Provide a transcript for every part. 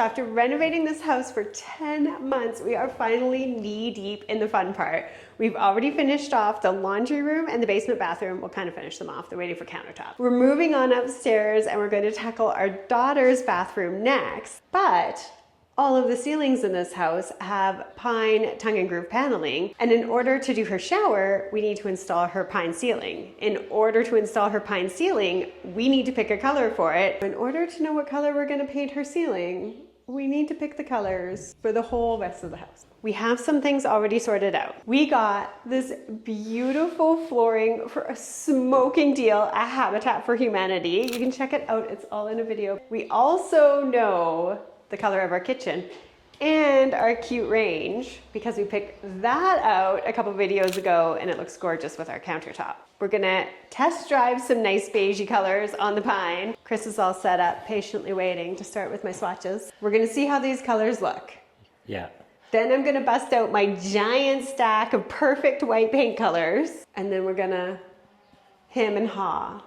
After renovating this house for 10 months, we are finally knee deep in the fun part. We've already finished off the laundry room and the basement bathroom. We'll kind of finish them off. They're waiting for countertop. We're moving on upstairs and we're going to tackle our daughter's bathroom next. But all of the ceilings in this house have pine tongue and groove paneling. And in order to do her shower, we need to install her pine ceiling. In order to install her pine ceiling, we need to pick a color for it. In order to know what color we're going to paint her ceiling, we need to pick the colors for the whole rest of the house. We have some things already sorted out. We got this beautiful flooring for a smoking deal at Habitat for Humanity. You can check it out, it's all in a video. We also know the color of our kitchen and our cute range because we picked that out a couple videos ago and it looks gorgeous with our countertop. We're gonna test drive some nice beigey colors on the pine. Chris is all set up, patiently waiting to start with my swatches. We're gonna see how these colors look. Yeah. Then I'm gonna bust out my giant stack of perfect white paint colors and then we're gonna hem and haw.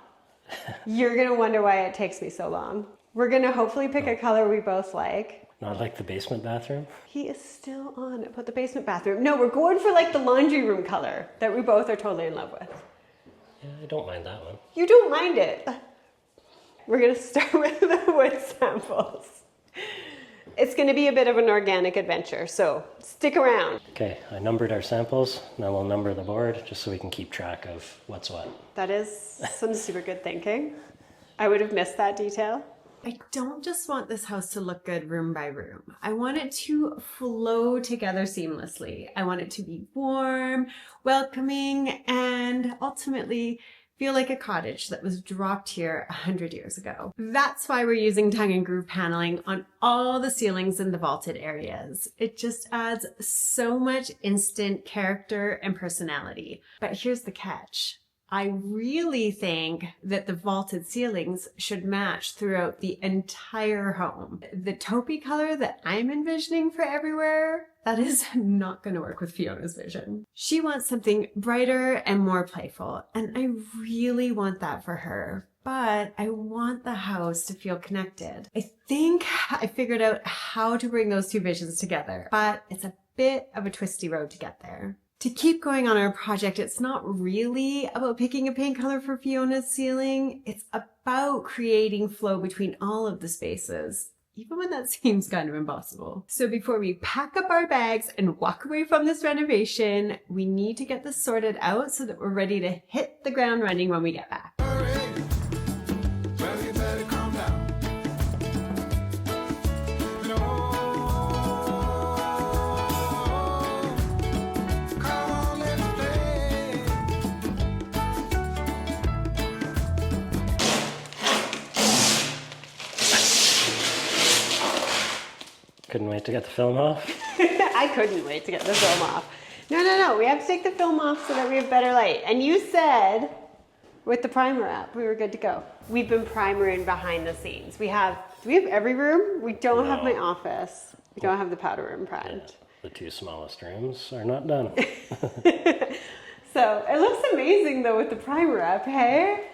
You're gonna wonder why it takes me so long. We're gonna hopefully pick a color we both like. Not like the basement bathroom? He is still on about the basement bathroom. No, we're going for like the laundry room color that we both are totally in love with. Yeah, I don't mind that one. You don't mind it. We're gonna start with the wood samples. It's gonna be a bit of an organic adventure, so stick around. Okay, I numbered our samples. Now we'll number the board just so we can keep track of what's what. That is some super good thinking. I would have missed that detail. I don't just want this house to look good room by room. I want it to flow together seamlessly. I want it to be warm, welcoming, and ultimately feel like a cottage that was dropped here 100 years ago. That's why we're using tongue and groove paneling on all the ceilings in the vaulted areas. It just adds so much instant character and personality. But here's the catch. I really think that the vaulted ceilings should match throughout the entire home. The taupey color that I'm envisioning for everywhere, that is not going to work with Fiona's vision. She wants something brighter and more playful, and I really want that for her. But I want the house to feel connected. I think I figured out how to bring those two visions together, but it's a bit of a twisty road to get there. To keep going on our project, it's not really about picking a paint color for Fiona's ceiling. It's about creating flow between all of the spaces, even when that seems kind of impossible. So before we pack up our bags and walk away from this renovation, we need to get this sorted out so that we're ready to hit the ground running when we get back. Couldn't wait to get the film off. I couldn't wait to get the film off. No, we have to take the film off so that we have better light. And you said with the primer app, we were good to go. We've been primering behind the scenes. Do we have every room? We don't have my office. We don't have the powder room primed. Yeah, the two smallest rooms are not done. So it looks amazing though with the primer app, hey?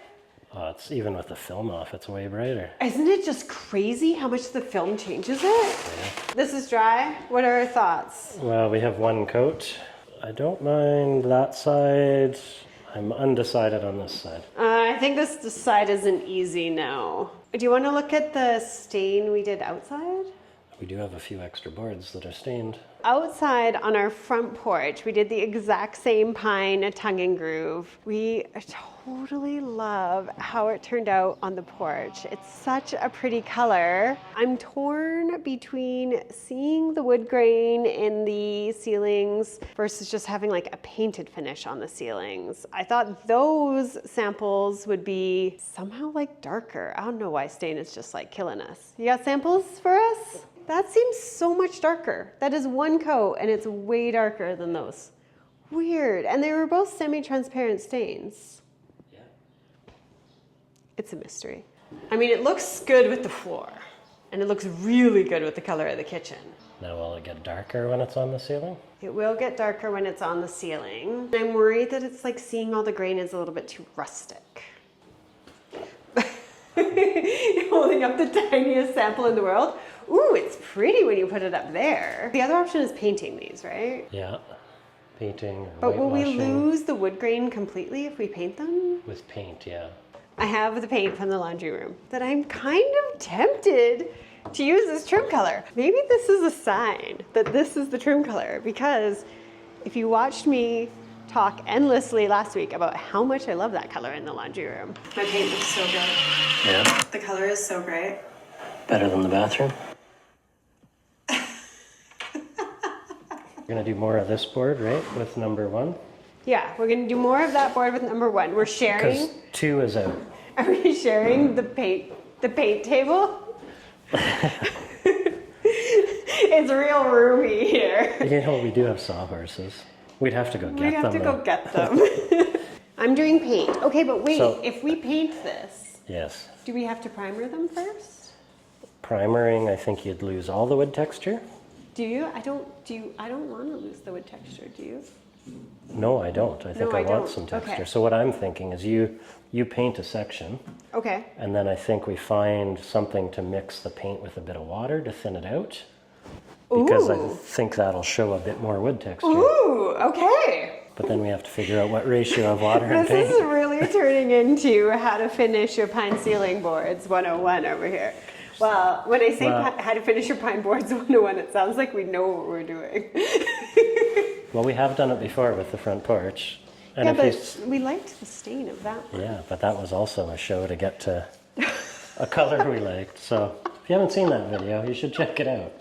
Oh, it's even with the film off, it's way brighter. Isn't it just crazy how much the film changes it? Yeah. This is dry. What are our thoughts? Well, we have one coat. I don't mind that side. I'm undecided on this side. I think this side is an easy no. Do you want to look at the stain we did outside? We do have a few extra boards that are stained. Outside on our front porch, we did the exact same pine tongue and groove. We totally love how it turned out on the porch. It's such a pretty color. I'm torn between seeing the wood grain in the ceilings versus just having like a painted finish on the ceilings. I thought those samples would be somehow like darker. I don't know why stain is just like killing us. You got samples for us? That seems so much darker. That is one coat and it's way darker than those. Weird. And they were both semi-transparent stains. Yeah. It's a mystery. I mean, it looks good with the floor and it looks really good with the color of the kitchen. Now will it get darker when it's on the ceiling? It will get darker when it's on the ceiling. I'm worried that it's like seeing all the grain is a little bit too rustic. Holding up the tiniest sample in the world. Ooh, it's pretty when you put it up there. The other option is painting these, right? Yeah, painting or But will we whitewashing. lose the wood grain completely if we paint them? With paint, yeah. I have the paint from the laundry room that I'm kind of tempted to use as trim color. Maybe this is a sign that this is the trim color, because if you watched me talk endlessly last week about how much I love that color in the laundry room. My paint looks so good. Yeah. The color is so great. Better than the bathroom. We're gonna do more of this board, right, with number 1? Yeah, we're gonna do more of that board with number 1. We're sharing. Because 2 is out. Are we sharing the paint table? It's real roomy here. You know, we do have sawhorses. We'd have to go get them. We have to though. go get them. I'm doing paint. Okay, but wait, So- if we paint this, Yes. do we have to primer them first? Primering, I think you'd lose all the wood texture. Do you? I don't want to lose the wood texture, do you? No, I don't. I think No, I I want don't. some texture. Okay. So what I'm thinking is you paint a section, Okay. and then I think we find something to mix the paint with a bit of water to thin it out. Because I Ooh. think that'll show a bit more wood texture. Ooh, okay. But then we have to figure out what ratio of water and This paint. is really turning into how to finish your pine ceiling boards 101 over here. Well, when I say Well- how to finish your pine boards 101, it sounds like we know what we're doing. Well, we have done it before with the front porch. And Yeah, if but you s- we liked the stain of that one. yeah, but that was also a show to get to a color we liked. So if you haven't seen that video, you should check it out.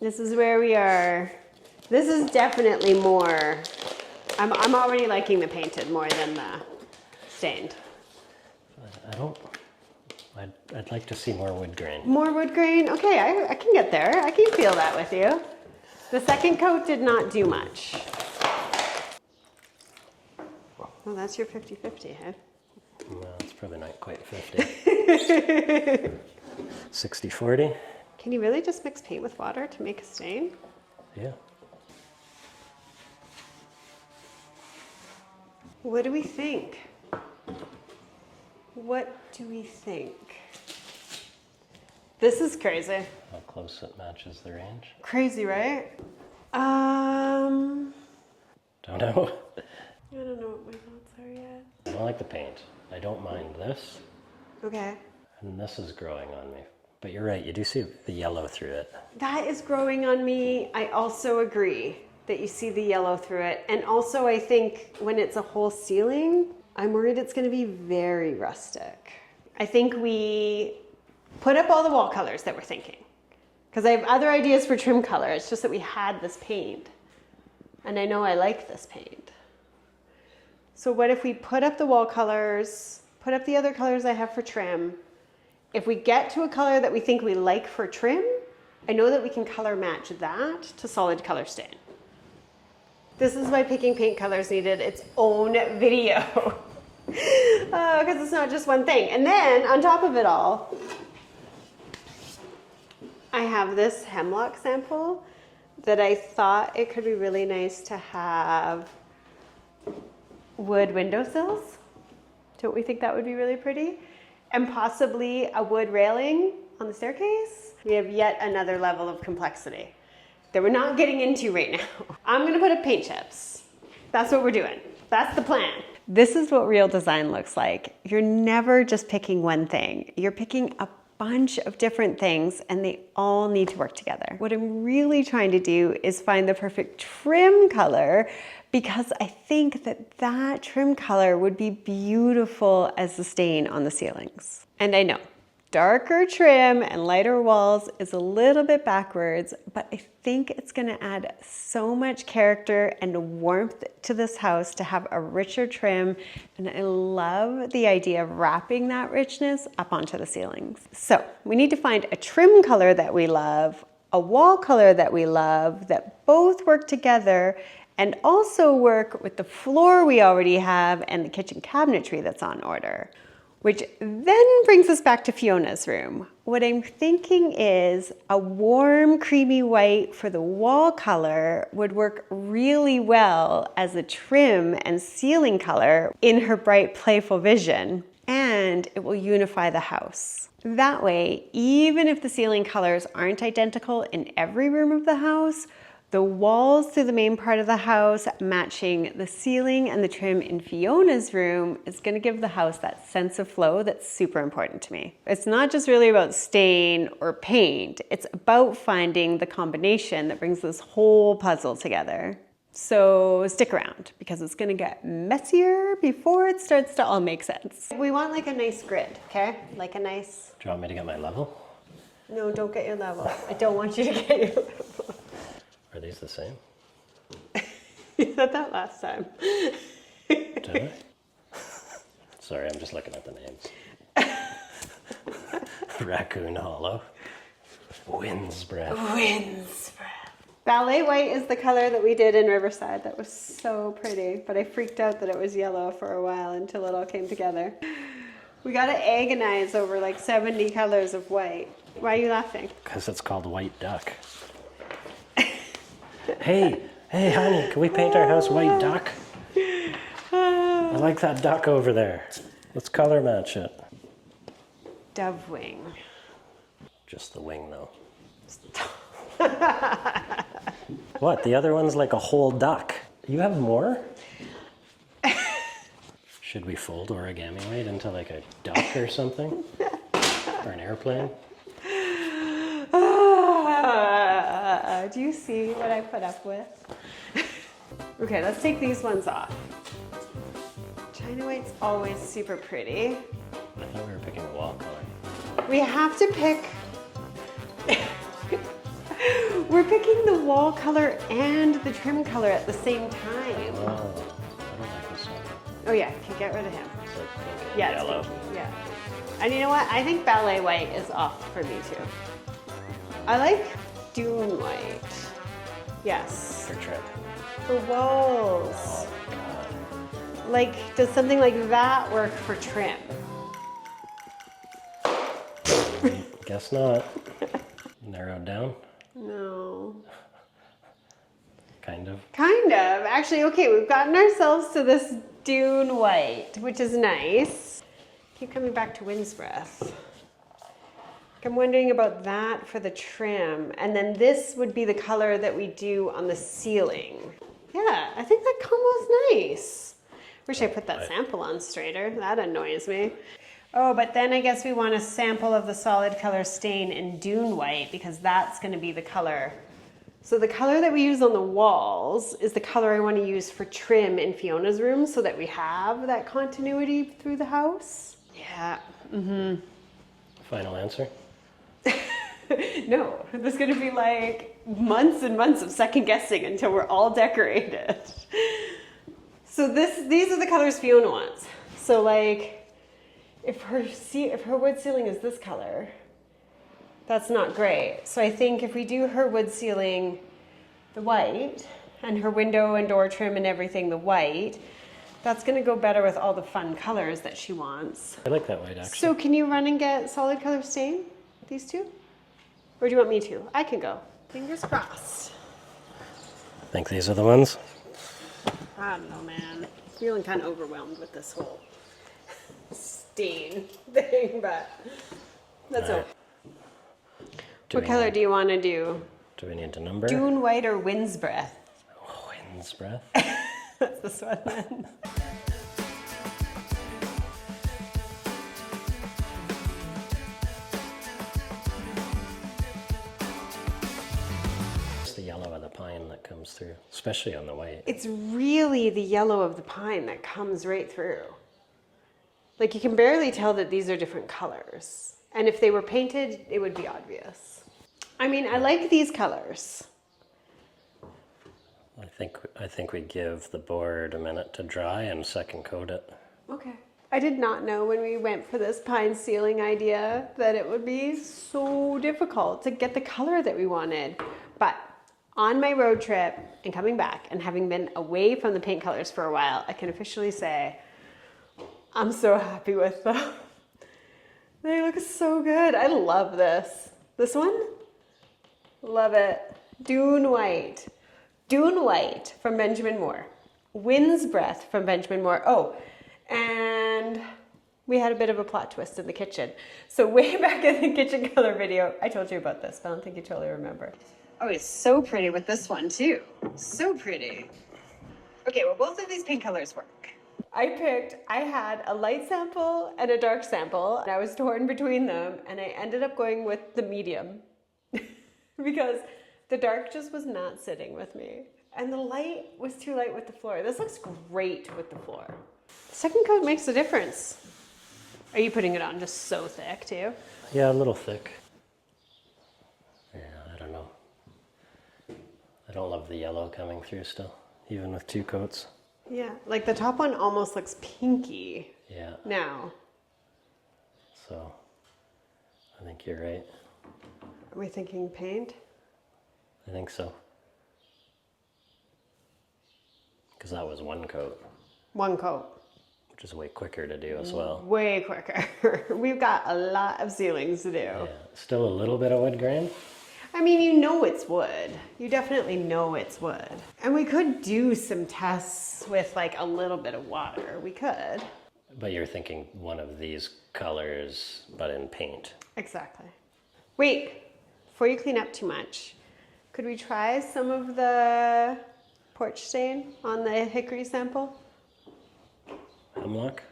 This is where we are. This is definitely more. I'm already liking the painted more than the stained. I'd like to see more wood grain. More wood grain. Okay, I can get there. I can feel that with you. The second coat did not do much. Well, that's your 50-50, huh? Well, it's probably not quite 50. 60-40? Can you really just mix paint with water to make a stain? Yeah. What do we think? What do we think? This is crazy. How close it matches the range? Crazy, right? Don't know. I don't know what my thoughts are yet. I don't like the paint. I don't mind this. Okay. And this is growing on me. But you're right, you do see the yellow through it. That is growing on me. I also agree that you see the yellow through it. And also I think when it's a whole ceiling, I'm worried it's gonna be very rustic. I think we put up all the wall colors that we're thinking. Because I have other ideas for trim color. It's just that we had this paint. And I know I like this paint. So what if we put up the wall colors, put up the other colors I have for trim. If we get to a color that we think we like for trim, I know that we can color match that to solid color stain. This is why picking paint colors needed its own video. Because it's not just one thing. And then on top of it all, I have this hemlock sample that I thought it could be really nice to have wood windowsills. Don't we think that would be really pretty? And possibly a wood railing on the staircase. We have yet another level of complexity that we're not getting into right now. I'm gonna put up paint chips. That's what we're doing. That's the plan. This is what real design looks like. You're never just picking one thing. You're picking a bunch of different things and they all need to work together. What I'm really trying to do is find the perfect trim color, because I think that that trim color would be beautiful as the stain on the ceilings. And I know, darker trim and lighter walls is a little bit backwards, but I think it's gonna add so much character and warmth to this house to have a richer trim. And I love the idea of wrapping that richness up onto the ceilings. So we need to find a trim color that we love, a wall color that we love, that both work together and also work with the floor we already have and the kitchen cabinetry that's on order. Which then brings us back to Fiona's room. What I'm thinking is a warm, creamy white for the wall color would work really well as a trim and ceiling color in her bright, playful vision, and it will unify the house. That way, even if the ceiling colors aren't identical in every room of the house, the walls through the main part of the house matching the ceiling and the trim in Fiona's room is going to give the house that sense of flow that's super important to me. It's not just really about stain or paint, it's about finding the combination that brings this whole puzzle together. So stick around because it's going to get messier before it starts to all make sense. We want like a nice grid, okay? Like a nice... Do you want me to get my level? No, don't get your level. I don't want you to get your level. Are these the same? You said that last time. Did I? Sorry, I'm just looking at the names. Raccoon Hollow. Wind's Breath. Wind's Breath. Ballet white is the color that we did in Riverside. That was so pretty, but I freaked out that it was yellow for a while until it all came together. We gotta agonize over like 70 colors of white. Why are you laughing? Because it's called White Duck. Hey, honey, can we paint our house white duck? I like that duck over there. Let's color match it. Dove wing. Just the wing, though. What? The other one's like a whole duck. You have more? Should we fold origami weight into like a duck or something? Or an airplane? Do you see what I put up with? Okay, let's take these ones off. China white's always super pretty. I thought we were picking a wall color. We have to pick... We're picking the wall color and the trim color at the same time. Oh, I don't like this one. Oh yeah, okay, get rid of him. It's like pink and Yeah, yellow. it's pinky, yeah. And you know what? I think ballet white is off for me too. I like dune white. Yes. For trim. For walls. Oh, God. Like, does something like that work for trim? Guess not. Narrowed down? No. Kind of. Kind of. Actually, okay, we've gotten ourselves to this dune white, which is nice. Keep coming back to Wind's Breath. I'm wondering about that for the trim. And then this would be the color that we do on the ceiling. Yeah, I think that combo's nice. Wish I put that sample on straighter. That annoys me. Oh, but then I guess we want a sample of the solid color stain in dune white because that's going to be the color. So the color that we use on the walls is the color I want to use for trim in Fiona's room so that we have that continuity through the house. Yeah. Mm-hmm. Final answer? No, there's going to be like months and months of second guessing until we're all decorated. So these are the colors Fiona wants. So like, if her wood ceiling is this color, that's not great. So I think if we do her wood ceiling the white and her window and door trim and everything the white, that's going to go better with all the fun colors that she wants. I like that white actually. So can you run and get solid color stain, these two? Or do you want me to? I can go. Fingers crossed. Think these are the ones? I don't know, man. Feeling kind of overwhelmed with this whole stain thing, but that's okay. What color do you want to do? Do we need to number? Dune white or Wind's Breath? Oh, Wind's Breath. That's this one then. It's the yellow of the pine that comes through, especially on the white. It's really the yellow of the pine that comes right through. Like you can barely tell that these are different colors. And if they were painted, it would be obvious. I mean, I like these colors. I think we give the board a minute to dry and second coat it. Okay. I did not know when we went for this pine ceiling idea that it would be so difficult to get the color that we wanted. But on my road trip and coming back and having been away from the paint colors for a while, I can officially say I'm so happy with them. They look so good. I love this. This one? Love it. Dune white. Dune white from Benjamin Moore. Wind's Breath from Benjamin Moore. Oh, and we had a bit of a plot twist in the kitchen. So way back in the kitchen color video, I told you about this, but I don't think you totally remember. Oh, it's so pretty with this one too. So pretty. Okay, well, both of these paint colors work. I had a light sample and a dark sample, and I was torn between them, and I ended up going with the medium because the dark just was not sitting with me. And the light was too light with the floor. This looks great with the floor. The second coat makes a difference. Are you putting it on just so thick too? Yeah, a little thick. Yeah, I don't know. I don't love the yellow coming through still, even with 2 coats. Yeah, like the top one almost looks pinky. Yeah. Now. So, I think you're right. Are we thinking paint? I think so. Because that was 1 coat. 1 coat. Which is way quicker to do as well. Way quicker. We've got a lot of ceilings to do. Yeah, still a little bit of wood grain. I mean, you know it's wood. You definitely know it's wood. And we could do some tests with like a little bit of water. We could. But you're thinking one of these colors, but in paint. Exactly. Wait, before you clean up too much, could we try some of the porch stain on the hickory sample? Hemlock?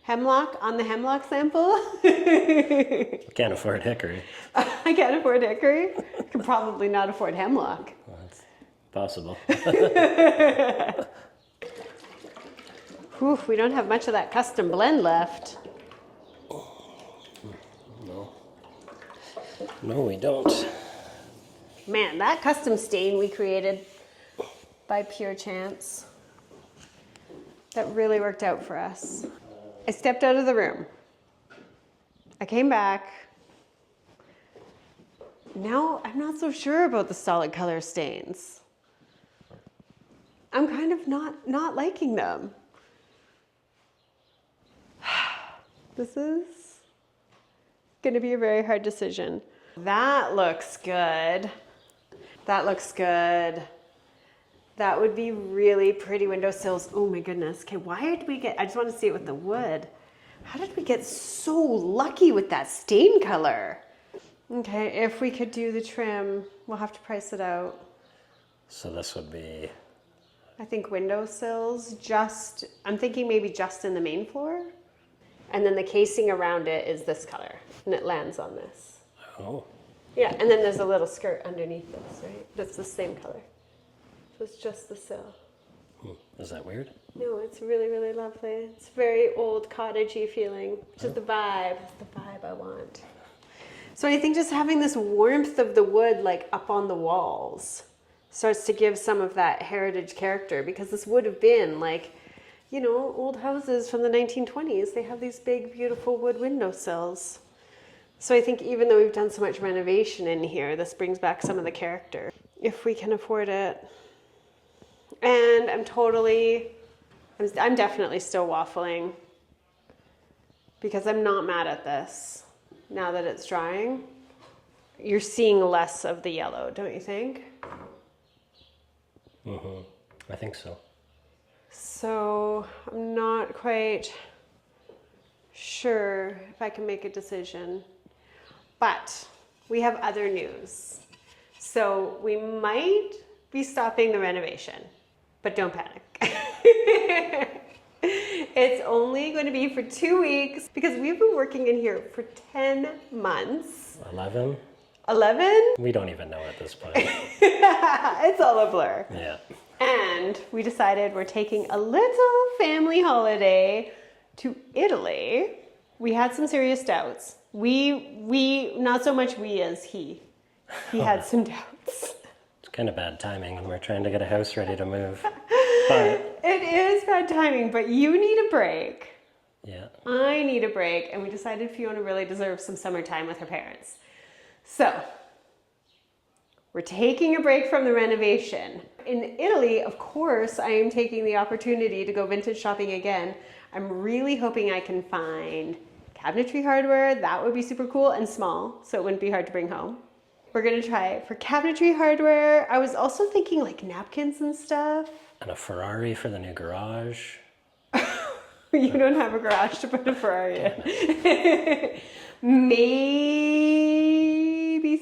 Hemlock on the hemlock sample? Can't afford hickory. I can't afford hickory. I can probably not afford hemlock. Well, that's possible. Whew, we don't have much of that custom blend left. No. No, we don't. Man, that custom stain we created by pure chance, that really worked out for us. I stepped out of the room. I came back. Now I'm not so sure about the solid color stains. I'm kind of not liking them. This is gonna be a very hard decision. That looks good. That looks good. That would be really pretty windowsills. Oh my goodness. Okay, why did we get, I just want to see it with the wood. How did we get so lucky with that stain color? Okay, if we could do the trim, we'll have to price it out. So this would be... I think windowsills, I'm thinking maybe just in the main floor. And then the casing around it is this color, and it lands on this. Oh. Yeah, and then there's a little skirt underneath this, right? That's the same color. So it's just the sill. Is that weird? No, it's really, really lovely. It's very old cottagey feeling, which is the vibe. It's the vibe I want. So I think just having this warmth of the wood like up on the walls starts to give some of that heritage character, because this would have been like, you know, old houses from the 1920s. They have these big, beautiful wood windowsills. So I think even though we've done so much renovation in here, this brings back some of the character, if we can afford it. And I'm definitely still waffling, because I'm not mad at this now that it's drying. You're seeing less of the yellow, don't you think? Mm-hmm. I think so. So I'm not quite sure if I can make a decision, but we have other news. So we might be stopping the renovation, but don't panic. It's only going to be for 2 weeks, because we've been working in here for 10 months. 11? 11? We don't even know at this point. It's all a blur. Yeah. And we decided we're taking a little family holiday to Italy. We had some serious doubts. We not so much we as he. He had some doubts. It's kind of bad timing when we're trying to get a house ready to move. But it is bad timing, but you need a break. yeah. I need a break, and we decided Fiona really deserves some summertime with her parents. So, we're taking a break from the renovation. In Italy, of course, I am taking the opportunity to go vintage shopping again. I'm really hoping I can find cabinetry hardware. That would be super cool and small, so it wouldn't be hard to bring home. We're gonna try for cabinetry hardware. I was also thinking like napkins and stuff. And a Ferrari for the new garage. You don't have a garage to put a Ferrari in. Maybe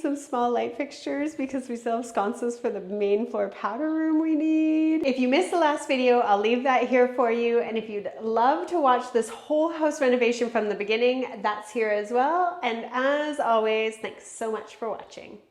some small light fixtures because we still have sconces for the main floor powder room we need. If you missed the last video, I'll leave that here for you. And if you'd love to watch this whole house renovation from the beginning, that's here as well. And as always, thanks so much for watching.